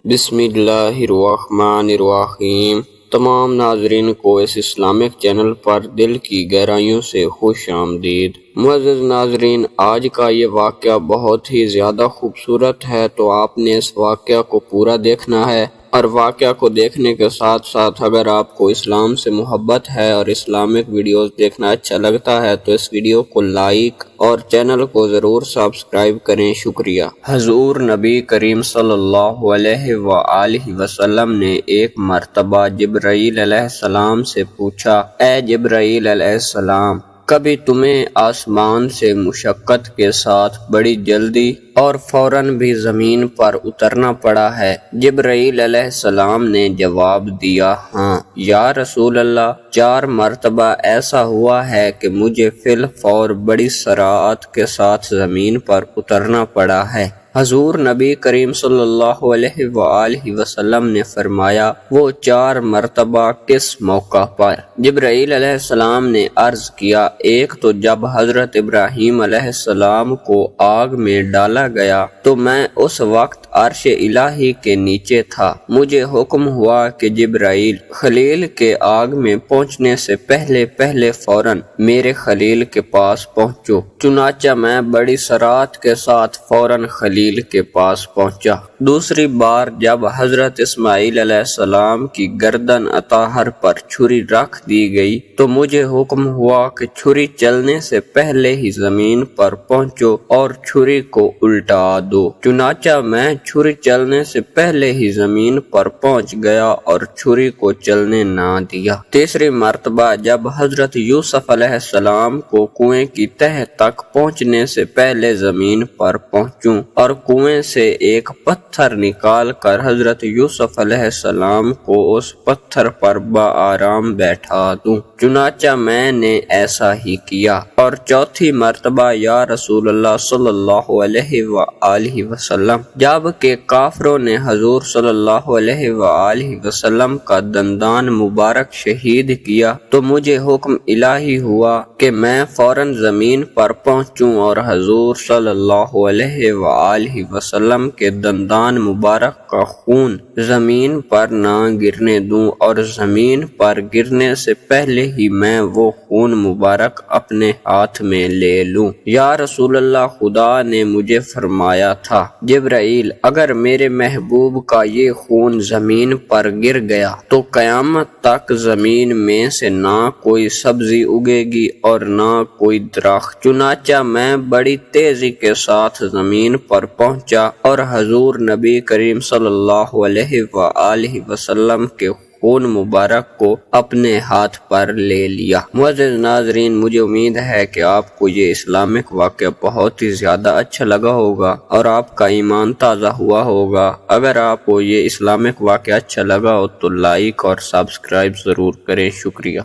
بسم اللہ الرحمن الرحیم۔ تمام ناظرین کو اس اسلامک چینل پر دل کی گہرائیوں سے خوش آمدید۔ معزز ناظرین، آج کا یہ واقعہ بہت ہی زیادہ خوبصورت ہے، تو آپ نے اس واقعہ کو پورا دیکھنا ہے، اور واقعہ کو دیکھنے کے ساتھ ساتھ اگر آپ کو اسلام سے محبت ہے اور اسلامک ویڈیوز دیکھنا اچھا لگتا ہے تو اس ویڈیو کو لائک اور چینل کو ضرور سبسکرائب کریں۔ شکریہ۔ حضور نبی کریم صلی اللہ علیہ وآلہ وسلم نے ایک مرتبہ جبرائیل علیہ السلام سے پوچھا، اے جبرائیل علیہ السلام، کبھی تمہیں آسمان سے مشقت کے ساتھ بڑی جلدی اور فوراً بھی زمین پر اترنا پڑا ہے؟ جبرائیل علیہ السلام نے جواب دیا، ہاں یا رسول اللہ، 4 مرتبہ ایسا ہوا ہے کہ مجھے فی الفور بڑی سرعت کے ساتھ زمین پر اترنا پڑا ہے۔ حضور نبی کریم صلی اللہ علیہ وآلہ وسلم نے فرمایا، وہ 4 مرتبہ کس موقع پر؟ جبرائیل علیہ السلام نے عرض کیا، ایک تو جب حضرت ابراہیم علیہ السلام کو آگ میں ڈالا گیا تو میں اس وقت عرش الہی کے نیچے تھا، مجھے حکم ہوا کہ جبرائیل، خلیل کے آگ میں پہنچنے سے پہلے فوراً میرے خلیل کے پاس پہنچو۔ چنانچہ میں بڑی سرعت کے ساتھ فوراً خلیل کے پاس پہنچا۔ دوسری بار جب حضرت اسماعیل علیہ السلام کی گردن اطہر پر چھری رکھ دی گئی تو مجھے حکم ہوا کہ چھری چلنے سے پہلے ہی زمین پر پہنچو اور چھری کو الٹا دو۔ چنانچہ میں چھری چلنے سے پہلے ہی زمین پر پہنچ گیا اور چھری کو چلنے نہ دیا۔ تیسری مرتبہ جب حضرت یوسف علیہ السلام کو کنویں کی تہہ تک پہنچنے سے پہلے زمین پر پہنچوں اور کنویں سے ایک پتھر نکال کر حضرت یوسف علیہ السلام کو اس پتھر پر بآرام بیٹھا دوں، چنانچہ میں نے ایسا ہی کیا۔ اور چوتھی مرتبہ یا رسول اللہ صلی اللہ علیہ وآلہ وسلم، جب کہ کافروں نے حضور صلی اللہ علیہ وآلہ وسلم کا دندان مبارک شہید کیا تو مجھے حکم الہی ہوا کہ میں فوراً زمین پر پہنچوں اور حضور صلی اللہ علیہ وآلہ وسلم کے دندان مبارک کا خون زمین پر نہ گرنے دوں، اور زمین پر گرنے سے پہلے ہی میں وہ خون مبارک اپنے ہاتھ میں لے لوں۔ یا رسول اللہ، خدا نے مجھے فرمایا تھا، جبرائیل، اگر میرے محبوب کا یہ خون زمین پر گر گیا تو قیامت تک زمین میں سے نہ کوئی سبزی اگے گی اور نہ کوئی درخت۔ چنانچہ میں بڑی تیزی کے ساتھ زمین پر پہنچا اور حضور نبی کریم صلی اللہ علیہ وآلہ وسلم کے خون مبارک کو اپنے ہاتھ پر لے لیا۔ معزز ناظرین، مجھے امید ہے کہ آپ کو یہ اسلامک واقعہ بہت ہی زیادہ اچھا لگا ہوگا اور آپ کا ایمان تازہ ہوا ہوگا۔ اگر آپ کو یہ اسلامک واقعہ اچھا لگا ہو تو لائک اور سبسکرائب ضرور کریں۔ شکریہ۔